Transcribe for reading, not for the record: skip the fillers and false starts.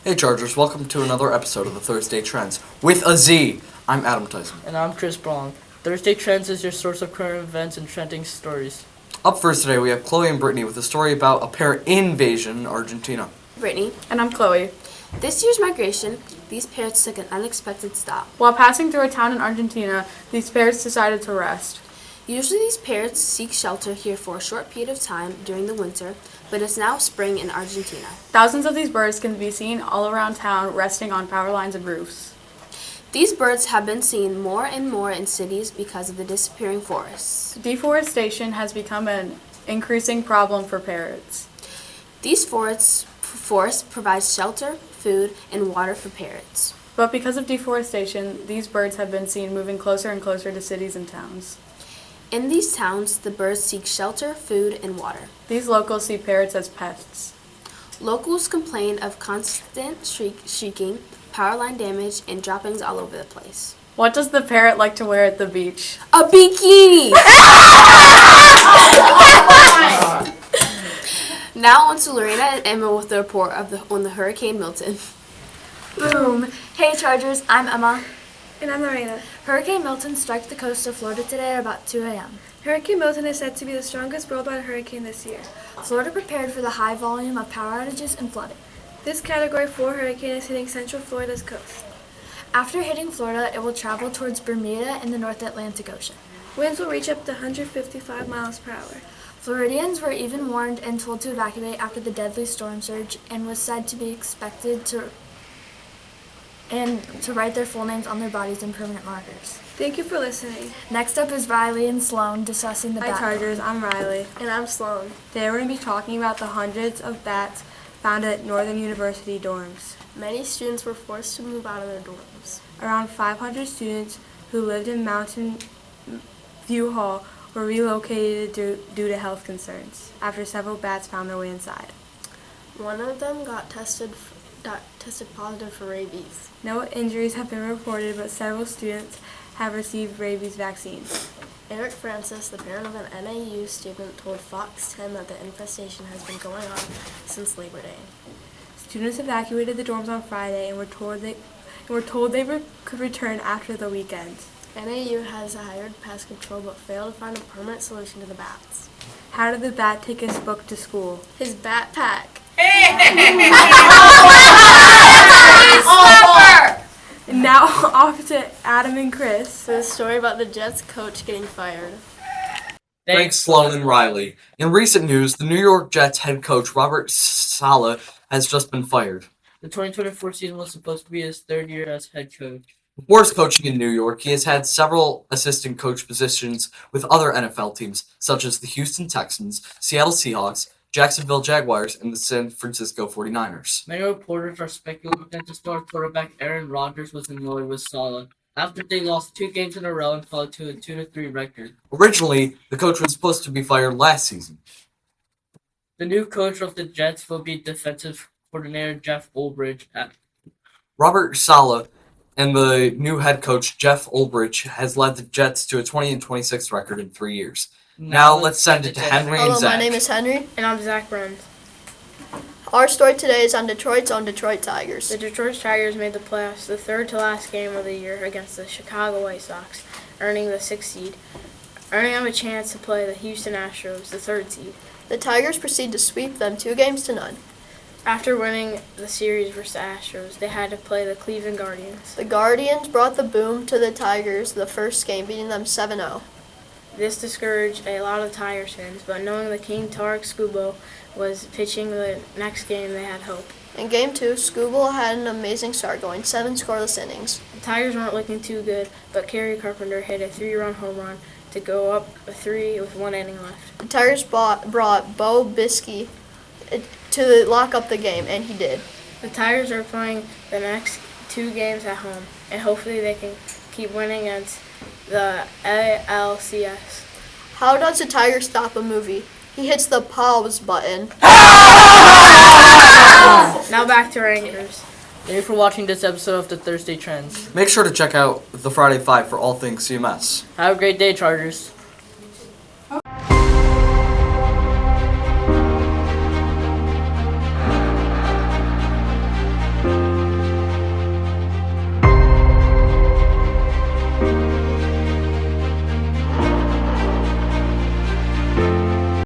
Hey Chargers, welcome to another episode of the Thursday Trends with a Z. I'm Adam Tyson. And I'm Chris Braun. Thursday Trends is your source of current events and trending stories. Up first today, we have Chloe and Brittany with a story about a parrot invasion in Argentina. Brittany. And I'm Chloe. This year's migration, these parrots took an unexpected stop. While passing through a town in Argentina, these parrots decided to rest. Usually these parrots seek shelter here for a short period of time during the winter, but it's now spring in Argentina. Thousands of these birds can be seen all around town resting on power lines and roofs. These birds have been seen more and more in cities because of the disappearing forests. Deforestation has become an increasing problem for parrots. These forests provide shelter, food, and water for parrots. But because of deforestation, these birds have been seen moving closer and closer to cities and towns. In these towns, the birds seek shelter, food, and water. These locals see parrots as pests. Locals complain of constant shrieking, power line damage, and droppings all over the place. What does the parrot like to wear at the beach? A bikini! Now on to Lorena and Emma with the report on the Hurricane Milton. Boom! Hey Chargers, I'm Emma. And I'm Lorena. Hurricane Milton struck the coast of Florida today at about 2 a.m. Hurricane Milton is said to be the strongest worldwide hurricane this year. Florida prepared for the high volume of power outages and flooding. This Category 4 hurricane is hitting central Florida's coast. After hitting Florida, it will travel towards Bermuda in the North Atlantic Ocean. Winds will reach up to 155 miles per hour. Floridians were even warned and told to evacuate after the deadly storm surge and was said to be expected to write their full names on their bodies in permanent markers. Thank you for listening. Next up is Riley and Sloan discussing the Hi bat. Chargers, I'm Riley. And I'm Sloan. Today we're going to be talking about the hundreds of bats found at Northern University dorms. Many students were forced to move out of their dorms. Around 500 students who lived in Mountain View Hall were relocated due to health concerns after several bats found their way inside. One of them got tested positive for rabies. No injuries have been reported, but several students have received rabies vaccines. Eric Francis, the parent of an NAU student, told Fox 10 that the infestation has been going on since Labor Day. Students evacuated the dorms on Friday and were told they could return after the weekend. NAU has hired pest control but failed to find a permanent solution to the bats. How did the bat take his book to school? His backpack. And now off to Adam and Chris. For the story about the Jets coach getting fired. Thanks, Sloan and Riley. In recent news, the New York Jets head coach Robert Saleh has just been fired. The 2024 season was supposed to be his third year as head coach. Before his coaching in New York, he has had several assistant coach positions with other NFL teams, such as the Houston Texans, Seattle Seahawks, Jacksonville Jaguars, and the San Francisco 49ers. Many reporters are speculating that the star quarterback Aaron Rodgers was annoyed with Saleh after they lost 2 games in a row and fell to a 2-3 record. Originally, the coach was supposed to be fired last season. The new coach of the Jets will be defensive coordinator Jeff Ulbrich. Robert Saleh and the new head coach Jeff Ulbrich has led the Jets to a 20-26 record in 3 years. Now let's send it to Henry and Hello, Zach. my name is Henry. And I'm Zach Bruns. Our story today is on Detroit's own Detroit Tigers. The Detroit Tigers made the playoffs, the third to last game of the year against the Chicago White Sox, earning the 6th seed, earning them a chance to play the Houston Astros, the 3rd seed. The Tigers proceed to sweep them 2-0. After winning the series versus the Astros, they had to play the Cleveland Guardians. The Guardians brought the boom to the Tigers the first game, beating them 7-0. This discouraged a lot of Tigers fans, but knowing the King Tarek Skubal was pitching the next game, they had hope. In Game 2, Skubal had an amazing start, going 7 scoreless innings. The Tigers weren't looking too good, but Kerry Carpenter hit a 3-run home run to go up a 3 with 1 inning left. The Tigers brought Bo Biskey to lock up the game, and he did. The Tigers are playing the next 2 games at home, and hopefully they can keep winning against the ALCS. How does a tiger stop a movie? He hits the pause button. Now back to Rangers. Thank you for watching this episode of the Thursday Trends. Make sure to check out the Friday 5 for all things CMS. Have a great day, Chargers.